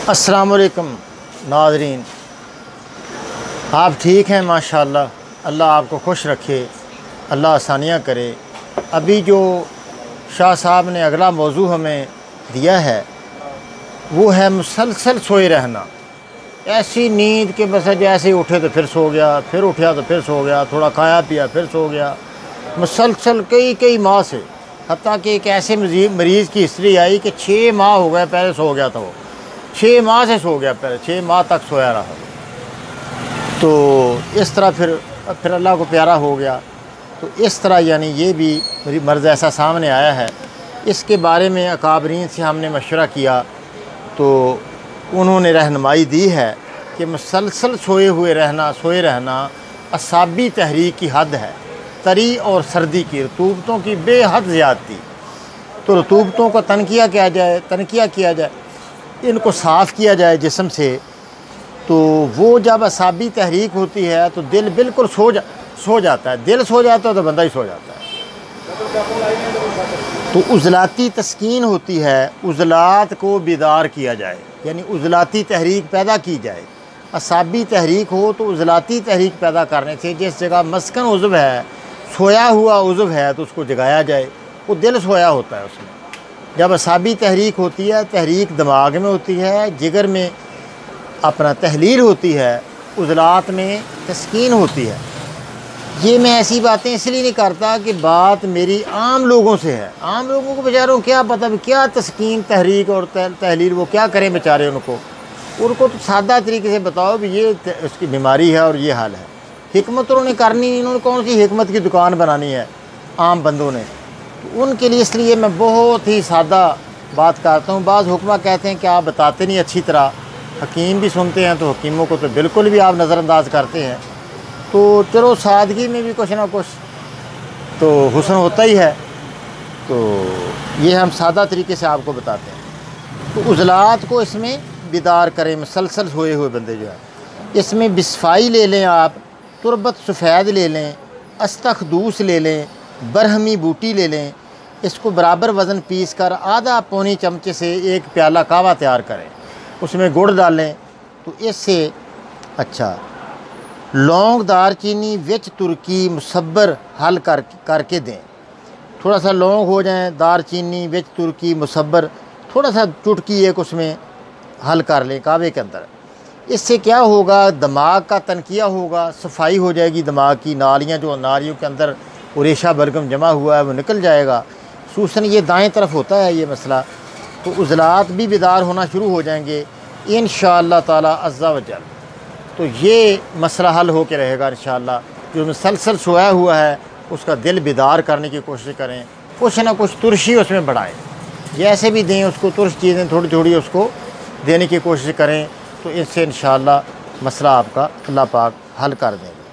السلام علیکم ناظرین، آپ ٹھیک ہیں؟ ماشاءاللہ، اللہ آپ کو خوش رکھے، اللہ آسانیاں کرے۔ ابھی جو شاہ صاحب نے اگلا موضوع ہمیں دیا ہے وہ ہے مسلسل سوئے رہنا۔ ایسی نیند کہ بس جیسے اٹھے تو پھر سو گیا، پھر اٹھا تو پھر سو گیا، تھوڑا کھایا پیا پھر سو گیا، مسلسل کئی ماہ سے، حتیٰ کہ ایک ایسے مریض کی ہسٹری آئی کہ 6 ماہ ہو گئے پہلے سو گیا تھا، وہ 6 ماہ سے سو گیا، پہلے 6 ماہ تک سویا رہا۔ تو اس طرح پھر اللہ کو پیارا ہو گیا۔ تو اس طرح یعنی یہ بھی مرض ایسا سامنے آیا ہے۔ اس کے بارے میں اکابرین سے ہم نے مشورہ کیا تو انہوں نے رہنمائی دی ہے کہ مسلسل سوئے رہنا اعصابی تحریک کی حد ہے، تری اور سردی کی رطوبتوں کی بے حد زیادتی۔ تو رطوبتوں کا تنقیہ کیا جائے، ان کو صاف کیا جائے جسم سے، تو وہ جب اعصابی تحریک ہوتی ہے تو دل بالکل سو جاتا ہے، دل سو جاتا ہے تو بندہ ہی سو جاتا ہے۔ تو عضلاتی تسکین ہوتی ہے، عضلات کو بیدار کیا جائے، یعنی عضلاتی تحریک پیدا کی جائے۔ اعصابی تحریک ہو تو عضلاتی تحریک پیدا کرنے سے جس جگہ مسکن عضو ہے، سویا ہوا عضو ہے، تو اس کو جگایا جائے۔ وہ دل سویا ہوتا ہے اس میں۔ جب اعصابی تحریک ہوتی ہے، تحریک دماغ میں ہوتی ہے، جگر میں اپنا تحلیل ہوتی ہے، عضلات میں تسکین ہوتی ہے۔ یہ میں ایسی باتیں اس لیے نہیں کرتا کہ بات میری عام لوگوں سے ہے۔ عام لوگوں کو بیچاروں کیا پتہ کیا تسکین، تحریک اور تحلیل وہ کیا کریں بیچارے، ان کو تو سادہ طریقے سے بتاؤ بھی یہ اس کی بیماری ہے اور یہ حال ہے۔ حکمت انہوں نے کرنی، انہوں نے کون سی حکمت کی دکان بنانی ہے عام بندوں نے؟ تو ان کے لیے اس لیے میں بہت ہی سادہ بات کرتا ہوں۔ بعض حکمہ کہتے ہیں کہ آپ بتاتے نہیں اچھی طرح، حکیم بھی سنتے ہیں تو حکیموں کو تو بالکل بھی آپ نظر انداز کرتے ہیں۔ تو چلو سادگی میں بھی کچھ نہ کچھ تو حسن ہوتا ہی ہے، تو یہ ہم سادہ طریقے سے آپ کو بتاتے ہیں۔ تو عضلات کو اس میں بیدار کریں، مسلسل سوئے ہوئے بندے جو ہیں، اس میں بصفائی لے لیں، آپ تربت سفید لے لیں، استخدوس لے لیں، برہمی بوٹی لے لیں، اس کو برابر وزن پیس کر آدھا پونی چمچے سے 1 پیالہ کہوہ تیار کریں، اس میں گڑ ڈالیں۔ تو اس سے اچھا لونگ، دار چینی، وچ ترکی مصبر حل کر کے دیں۔ تھوڑا سا لونگ ہو جائیں، دار چینی، وچ ترکی مصبر، تھوڑا سا چٹکی ایک اس میں حل کر لیں کعوے کے اندر۔ اس سے کیا ہوگا، دماغ کا تنقیہ ہوگا، صفائی ہو جائے گی دماغ کی، نالیاں جو نالیوں کے اندر ریشہ بلغم جمع ہوا ہے وہ نکل جائے گا۔ خصوصاً یہ دائیں طرف ہوتا ہے یہ مسئلہ، تو عضلات بھی بیدار ہونا شروع ہو جائیں گے انشاءاللہ تعالی عز و جل۔ تو یہ مسئلہ حل ہو کے رہے گا انشاءاللہ۔ جو مسلسل سویا ہوا ہے اس کا دل بیدار کرنے کی کوشش کریں، کچھ نہ کچھ ترشی اس میں بڑھائیں، جیسے بھی دیں اس کو، ترش چیزیں تھوڑی تھوڑی اس کو دینے کی کوشش کریں، تو اس سے انشاءاللہ مسئلہ آپ کا اللہ پاک حل کر دیں گے۔